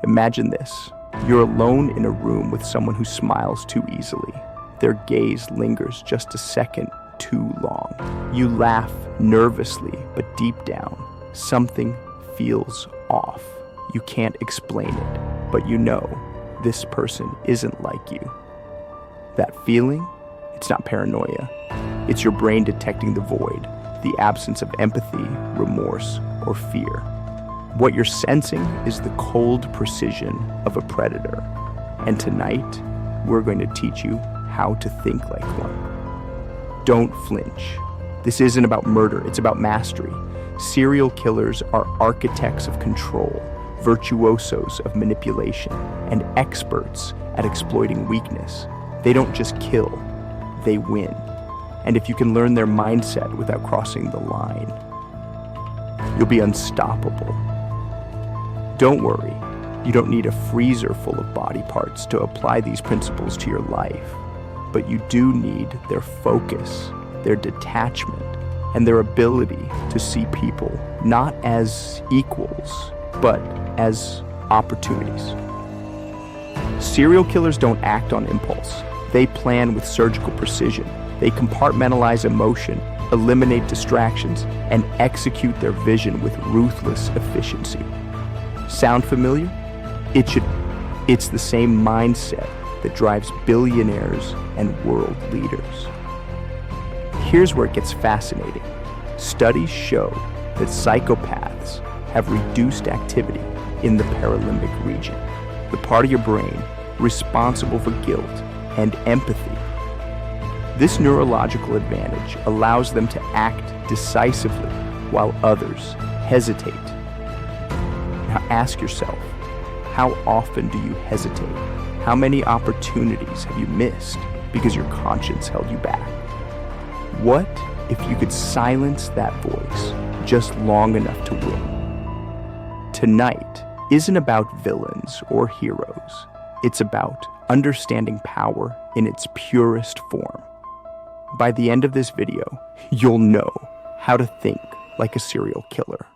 Imagine this. You're alone in a room with someone who smiles too easily. Their gaze lingers just a second too long. You laugh nervously, but deep down, something feels off. You can't explain it, but you know this person isn't like you. That feeling, it's not paranoia. It's your brain detecting the void, the absence of empathy, remorse, or fear. What you're sensing is the cold precision of a predator. And tonight, we're going to teach you how to think like one. Don't flinch. This isn't about murder, it's about mastery. Serial killers are architects of control, virtuosos of manipulation, and experts at exploiting weakness. They don't just kill, they win. And if you can learn their mindset without crossing the line, you'll be unstoppable. Don't worry, you don't need a freezer full of body parts to apply these principles to your life, but you do need their focus, their detachment, and their ability to see people not as equals, but as opportunities. Serial killers don't act on impulse. They plan with surgical precision. They compartmentalize emotion, eliminate distractions, and execute their vision with ruthless efficiency. Sound familiar? It's the same mindset that drives billionaires and world leaders. Here's where it gets fascinating. Studies show that psychopaths have reduced activity in the paralimbic region, the part of your brain responsible for guilt and empathy. This neurological advantage allows them to act decisively while others hesitate. Now ask yourself, how often do you hesitate? How many opportunities have you missed because your conscience held you back? What if you could silence that voice just long enough to win? Tonight isn't about villains or heroes. It's about understanding power in its purest form. By the end of this video, you'll know how to think like a serial killer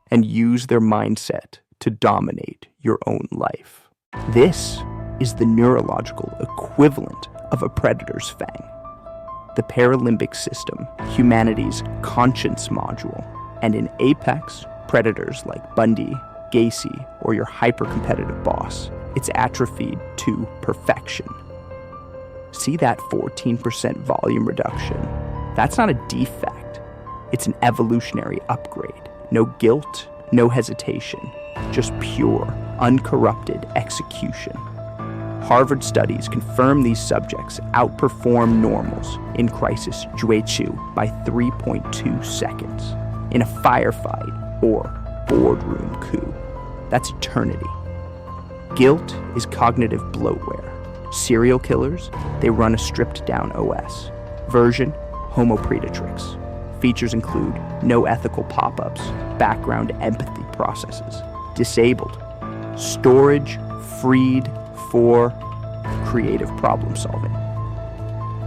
and use their mindset to dominate your own life. This is the neurological equivalent of a predator's fang. The paralimbic system, humanity's conscience module, and in apex, predators like Bundy, Gacy, or your hyper-competitive boss, it's atrophied to perfection. See that 14% volume reduction? That's not a defect. It's an evolutionary upgrade. No guilt, no hesitation, just pure, uncorrupted execution. Harvard studies confirm these subjects outperform normals in crisis juechu by 3.2 seconds, in a firefight or boardroom coup. That's eternity. Guilt is cognitive bloatware. Serial killers, they run a stripped-down OS. Version, Homo Predatrix. Features include no ethical pop-ups, background empathy processes, disabled, storage freed for creative problem solving.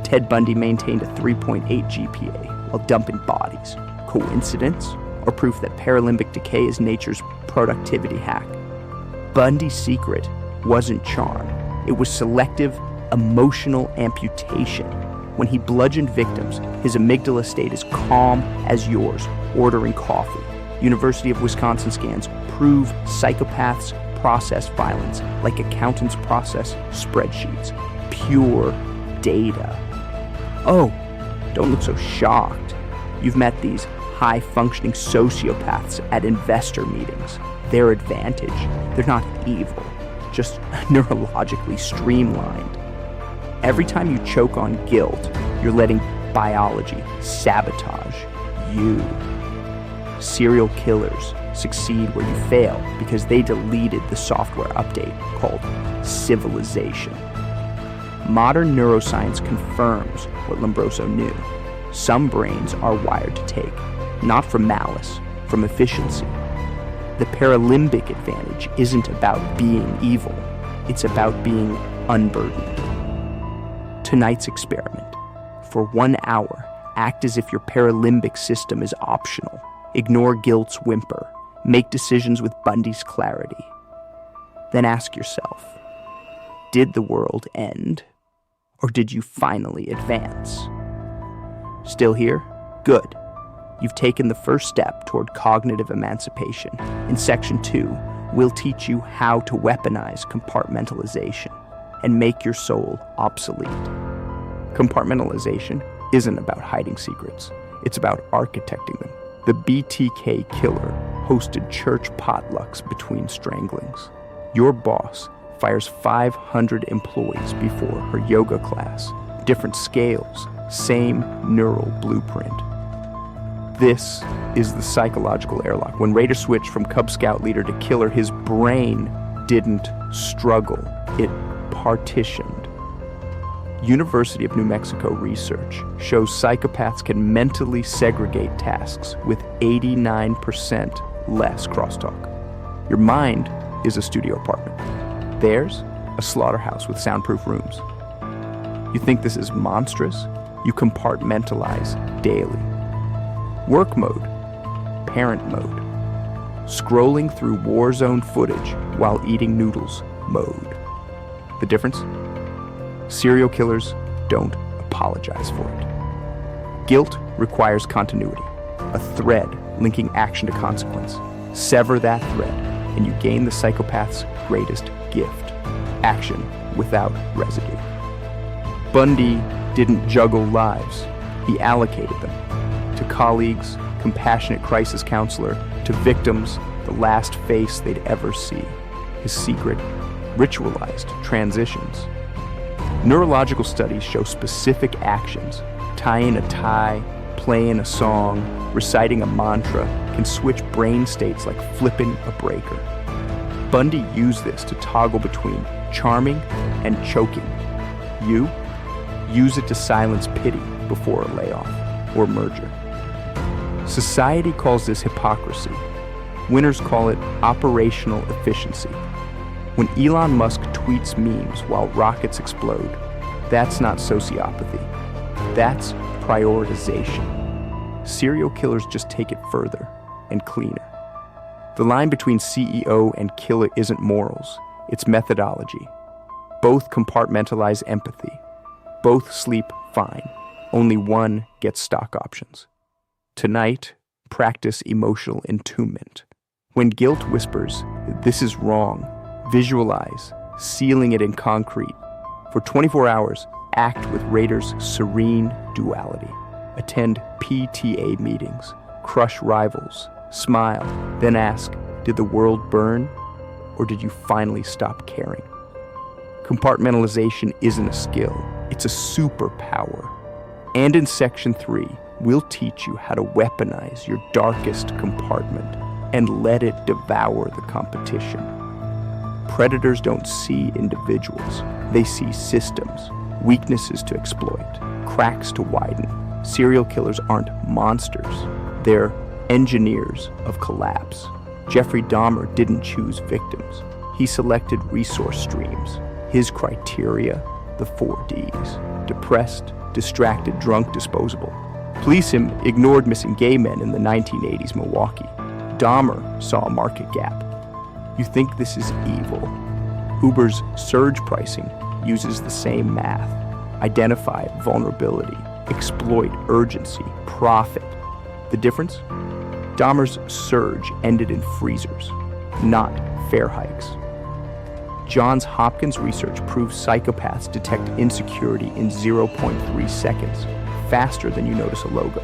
Ted Bundy maintained a 3.8 GPA while dumping bodies. Coincidence or proof that paralimbic decay is nature's productivity hack? Bundy's secret wasn't charm. It was selective emotional amputation. When he bludgeoned victims, his amygdala stayed as calm as yours, ordering coffee. University of Wisconsin scans prove psychopaths process violence like accountants process spreadsheets. Pure data. Oh, don't look so shocked. You've met these high-functioning sociopaths at investor meetings. Their advantage, they're not evil, just neurologically streamlined. Every time you choke on guilt, you're letting biology sabotage you. Serial killers succeed where you fail because they deleted the software update called civilization. Modern neuroscience confirms what Lombroso knew. Some brains are wired to take, not from malice, from efficiency. The paralimbic advantage isn't about being evil, it's about being unburdened. Tonight's experiment. For 1 hour, act as if your paralimbic system is optional. Ignore guilt's whimper. Make decisions with Bundy's clarity. Then ask yourself, did the world end? Or did you finally advance? Still here? Good. You've taken the first step toward cognitive emancipation. In Section 2, we'll teach you how to weaponize compartmentalization and make your soul obsolete. Compartmentalization isn't about hiding secrets. It's about architecting them. The BTK killer hosted church potlucks between stranglings. Your boss fires 500 employees before her yoga class. Different scales, same neural blueprint. This is the psychological airlock. When Raider switched from Cub Scout leader to killer, his brain didn't struggle. It partitioned. University of New Mexico research shows psychopaths can mentally segregate tasks with 89% less crosstalk. Your mind is a studio apartment. Theirs, a slaughterhouse with soundproof rooms. You think this is monstrous? You compartmentalize daily. Work mode, parent mode. Scrolling through war zone footage while eating noodles mode. The difference? Serial killers don't apologize for it. Guilt requires continuity, a thread linking action to consequence. Sever that thread, and you gain the psychopath's greatest gift: action without residue. Bundy didn't juggle lives, he allocated them. To colleagues, compassionate crisis counselor, to victims, the last face they'd ever see. His secret, ritualized transitions. Neurological studies show specific actions: tying a tie, playing a song, reciting a mantra, can switch brain states like flipping a breaker. Bundy used this to toggle between charming and choking. You use it to silence pity before a layoff or merger. Society calls this hypocrisy. Winners call it operational efficiency. When Elon Musk tweets memes while rockets explode, that's not sociopathy. That's prioritization. Serial killers just take it further and cleaner. The line between CEO and killer isn't morals, it's methodology. Both compartmentalize empathy. Both sleep fine. Only one gets stock options. Tonight, practice emotional entombment. When guilt whispers, "This is wrong," visualize, sealing it in concrete. For 24 hours, act with Raider's serene duality. Attend PTA meetings, crush rivals, smile, then ask, did the world burn, or did you finally stop caring? Compartmentalization isn't a skill, it's a superpower. And in Section 3, we'll teach you how to weaponize your darkest compartment and let it devour the competition. Predators don't see individuals, they see systems, weaknesses to exploit, cracks to widen. Serial killers aren't monsters, they're engineers of collapse. Jeffrey Dahmer didn't choose victims, he selected resource streams. His criteria, the 4 Ds: depressed, distracted, drunk, disposable. Police ignored missing gay men in the 1980s Milwaukee. Dahmer saw a market gap. You think this is evil? Uber's surge pricing uses the same math. Identify vulnerability, exploit urgency, profit. The difference? Dahmer's surge ended in freezers, not fare hikes. Johns Hopkins research proves psychopaths detect insecurity in 0.3 seconds, faster than you notice a logo.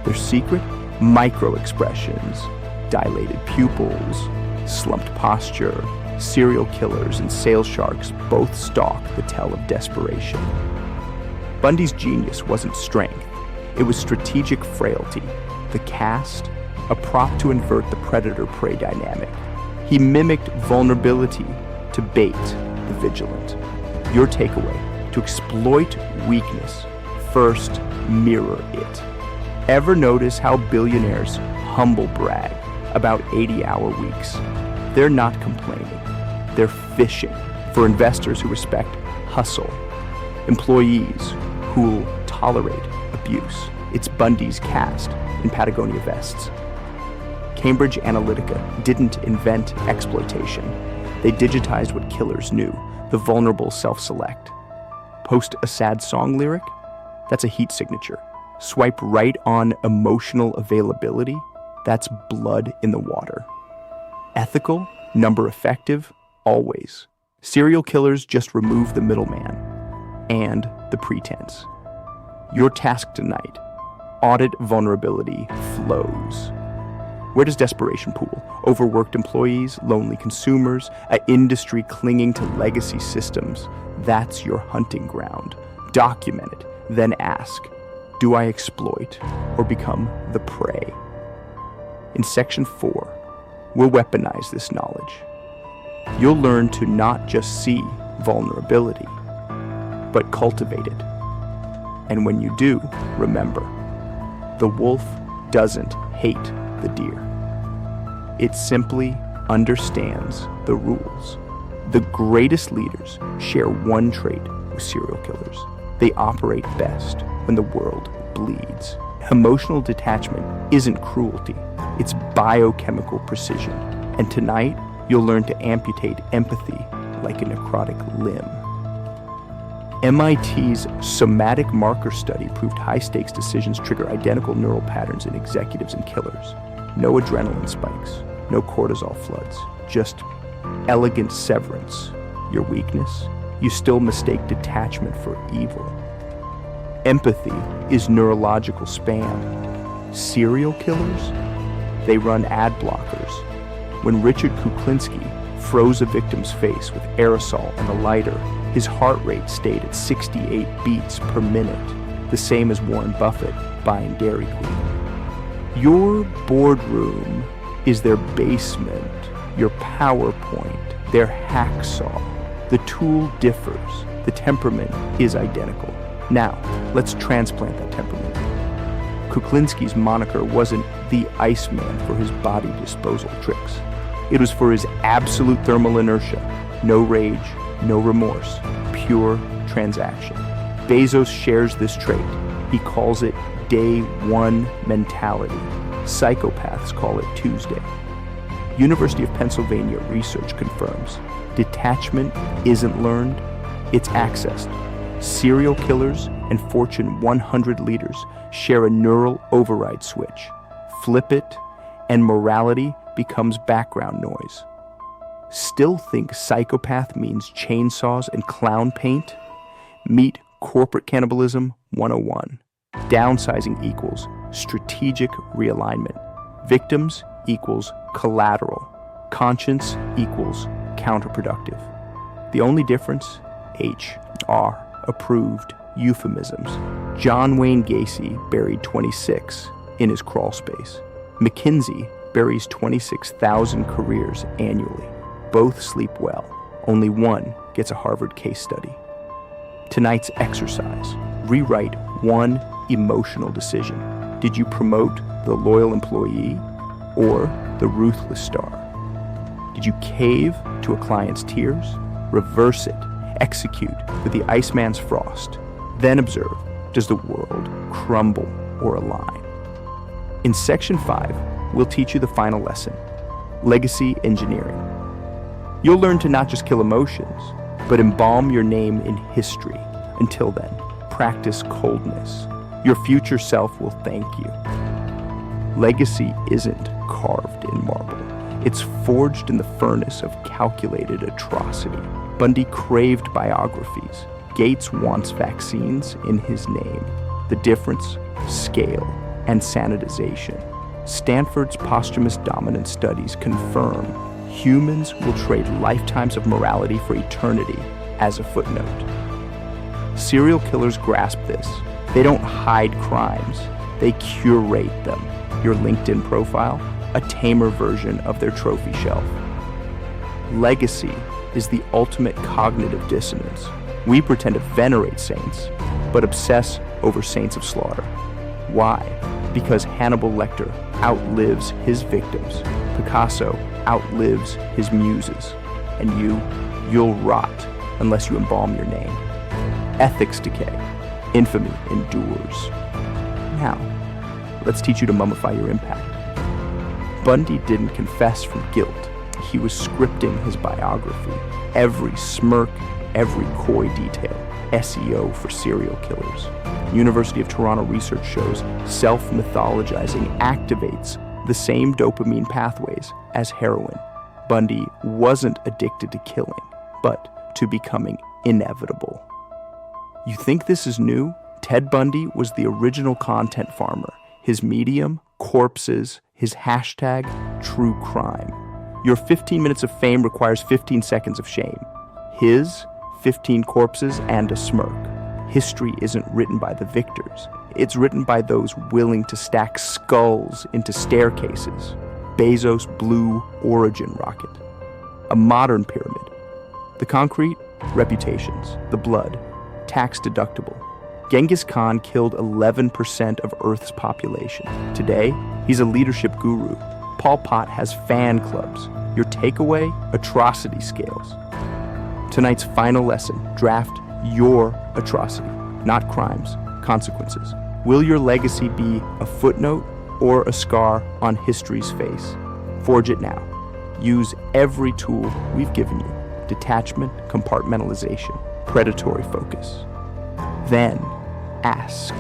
Their secret? Micro-expressions, dilated pupils, slumped posture. Serial killers and sales sharks both stalk the tell of desperation. Bundy's genius wasn't strength, it was strategic frailty. The cast, a prop to invert the predator-prey dynamic. He mimicked vulnerability to bait the vigilant. Your takeaway: to exploit weakness, first mirror it. Ever notice how billionaires humble brag about 80-hour weeks? They're not complaining, they're fishing for investors who respect hustle, employees who'll tolerate abuse. It's Bundy's cast in Patagonia vests. Cambridge Analytica didn't invent exploitation, They digitized what killers knew. The vulnerable self-select. Post a sad song lyric? That's a heat signature. Swipe right on emotional availability? That's blood in the water. Ethical? Number effective? Always. Serial killers just remove the middleman and the pretense. Your task tonight: audit vulnerability flows. Where does desperation pool? Overworked employees, lonely consumers, an industry clinging to legacy systems. That's your hunting ground. Document it, then ask, do I exploit or become the prey? In Section 4, we'll weaponize this knowledge. You'll learn to not just see vulnerability, but cultivate it. And when you do, remember, the wolf doesn't hate the deer. It simply understands the rules. The greatest leaders share one trait with serial killers. They operate best when the world bleeds. Emotional detachment isn't cruelty, it's biochemical precision. And tonight, you'll learn to amputate empathy like a necrotic limb. MIT's somatic marker study proved high-stakes decisions trigger identical neural patterns in executives and killers. No adrenaline spikes, no cortisol floods, just elegant severance. Your weakness? You still mistake detachment for evil. Empathy is neurological spam. Serial killers? They run ad blockers. When Richard Kuklinski froze a victim's face with aerosol and a lighter, his heart rate stayed at 68 beats per minute, the same as Warren Buffett buying Dairy Queen. Your boardroom is their basement, your PowerPoint, their hacksaw. The tool differs. The temperament is identical. Now, let's transplant that temperament. Kuklinski's moniker wasn't the Iceman for his body disposal tricks. It was for his absolute thermal inertia. No rage, no remorse, pure transaction. Bezos shares this trait. He calls it day one mentality. Psychopaths call it Tuesday. University of Pennsylvania research confirms detachment isn't learned, it's accessed. Serial killers and Fortune 100 leaders share a neural override switch. Flip it, and morality becomes background noise. Still think psychopath means chainsaws and clown paint? Meet corporate cannibalism 101. Downsizing equals strategic realignment. Victims equals collateral. Conscience equals counterproductive. The only difference? HR, approved euphemisms. John Wayne Gacy buried 26 in his crawl space. McKinsey buries 26,000 careers annually. Both sleep well. Only one gets a Harvard case study. Tonight's exercise: rewrite one emotional decision. Did you promote the loyal employee or the ruthless star? Did you cave to a client's tears? Reverse it. Execute with the Iceman's frost. Then observe, does the world crumble or align? In Section 5, we'll teach you the final lesson: legacy engineering. You'll learn to not just kill emotions, but embalm your name in history. Until then, practice coldness. Your future self will thank you. Legacy isn't carved in marble. It's forged in the furnace of calculated atrocity. Bundy craved biographies. Gates wants vaccines in his name. The difference? Scale and sanitization. Stanford's posthumous dominance studies confirm humans will trade lifetimes of morality for eternity as a footnote. Serial killers grasp this. They don't hide crimes, they curate them. Your LinkedIn profile, a tamer version of their trophy shelf. Legacy is the ultimate cognitive dissonance. We pretend to venerate saints, but obsess over saints of slaughter. Why? Because Hannibal Lecter outlives his victims. Picasso outlives his muses. And you'll rot unless you embalm your name. Ethics decay. Infamy endures. Now, let's teach you to mummify your impact. Bundy didn't confess from guilt. he was scripting his biography. Every smirk, every coy detail. SEO for serial killers. University of Toronto research shows self-mythologizing activates the same dopamine pathways as heroin. Bundy wasn't addicted to killing, but to becoming inevitable. You think this is new? Ted Bundy was the original content farmer. His medium, corpses. His hashtag, true crime. Your 15 minutes of fame requires 15 seconds of shame. His, 15 corpses and a smirk. History isn't written by the victors. It's written by those willing to stack skulls into staircases. Bezos' blue origin rocket. A modern pyramid. The concrete, reputations. The blood, tax deductible. Genghis Khan killed 11% of Earth's population. Today, he's a leadership guru. Pol Pot has fan clubs. Your takeaway, atrocity scales. Tonight's final lesson, draft your atrocity, not crimes, consequences. Will your legacy be a footnote or a scar on history's face? Forge it now. Use every tool we've given you. Detachment, compartmentalization, predatory focus. Then ask,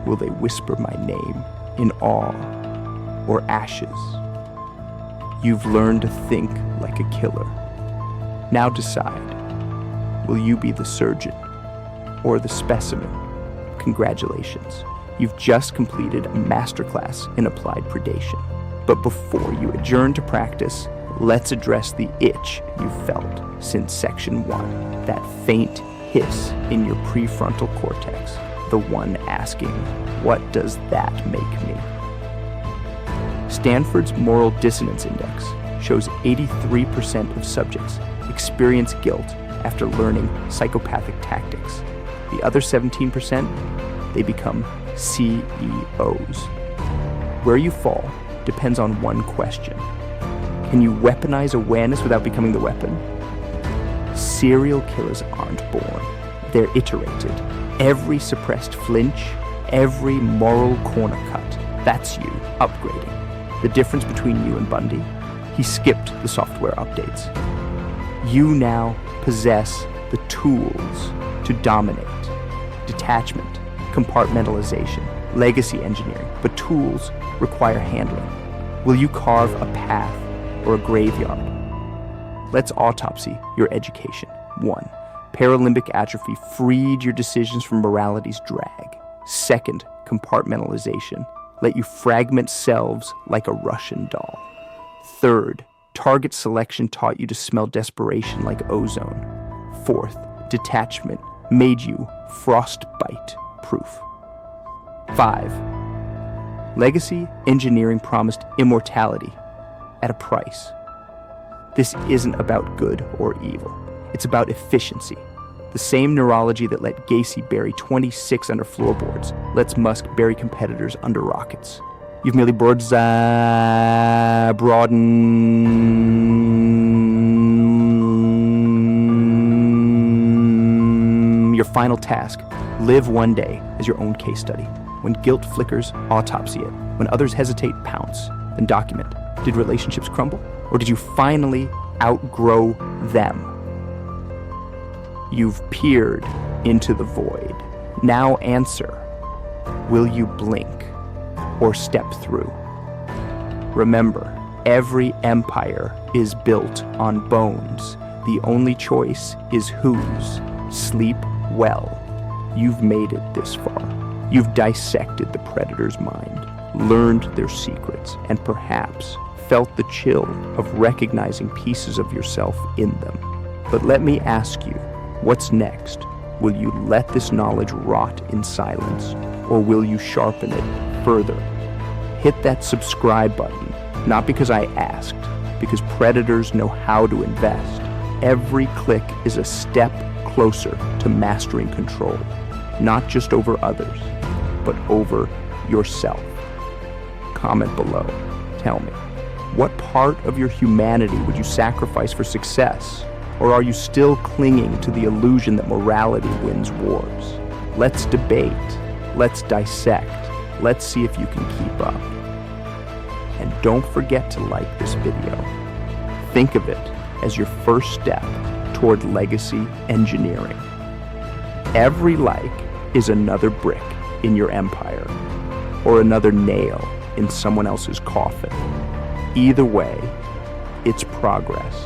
will they whisper my name in awe or ashes? You've learned to think like a killer. Now decide, will you be the surgeon or the specimen? Congratulations, you've just completed a masterclass in applied predation. But before you adjourn to practice, let's address the itch you've felt since section 1, that faint hiss in your prefrontal cortex, the one asking, what does that make me? Stanford's Moral Dissonance Index shows 83% of subjects experience guilt after learning psychopathic tactics. The other 17%, they become CEOs. Where you fall depends on one question. Can you weaponize awareness without becoming the weapon? Serial killers aren't born. They're iterated. Every suppressed flinch, every moral corner cut, that's you upgrading. The difference between you and Bundy, he skipped the software updates. You now possess the tools to dominate. Detachment, compartmentalization, legacy engineering, but tools require handling. Will you carve a path or a graveyard? Let's autopsy your education. 1. Paralimbic atrophy freed your decisions from morality's drag. 2. Compartmentalization let you fragment selves like a Russian doll. 3. Target selection taught you to smell desperation like ozone. 4. Detachment made you frostbite proof. 5. Legacy engineering promised immortality at a price. This isn't about good or evil. It's about efficiency. The same neurology that let Gacy bury 26 under floorboards lets Musk bury competitors under rockets. You've merely broadened your final task. Live one day as your own case study. When guilt flickers, autopsy it. When others hesitate, pounce. Then document. Did relationships crumble? Or did you finally outgrow them? You've peered into the void. Now answer. Will you blink or step through? Remember, every empire is built on bones. The only choice is whose. Sleep well. You've made it this far. You've dissected the predator's mind, learned their secrets, and perhaps felt the chill of recognizing pieces of yourself in them. But let me ask you, what's next? Will you let this knowledge rot in silence, or will you sharpen it further? Hit that subscribe button, not because I asked, because predators know how to invest. Every click is a step closer to mastering control, not just over others, but over yourself. Comment below. Tell me, what part of your humanity would you sacrifice for success? Or are you still clinging to the illusion that morality wins wars? Let's debate. Let's dissect. Let's see if you can keep up. And don't forget to like this video. Think of it as your first step toward legacy engineering. Every like is another brick in your empire, or another nail in someone else's coffin. Either way, it's progress.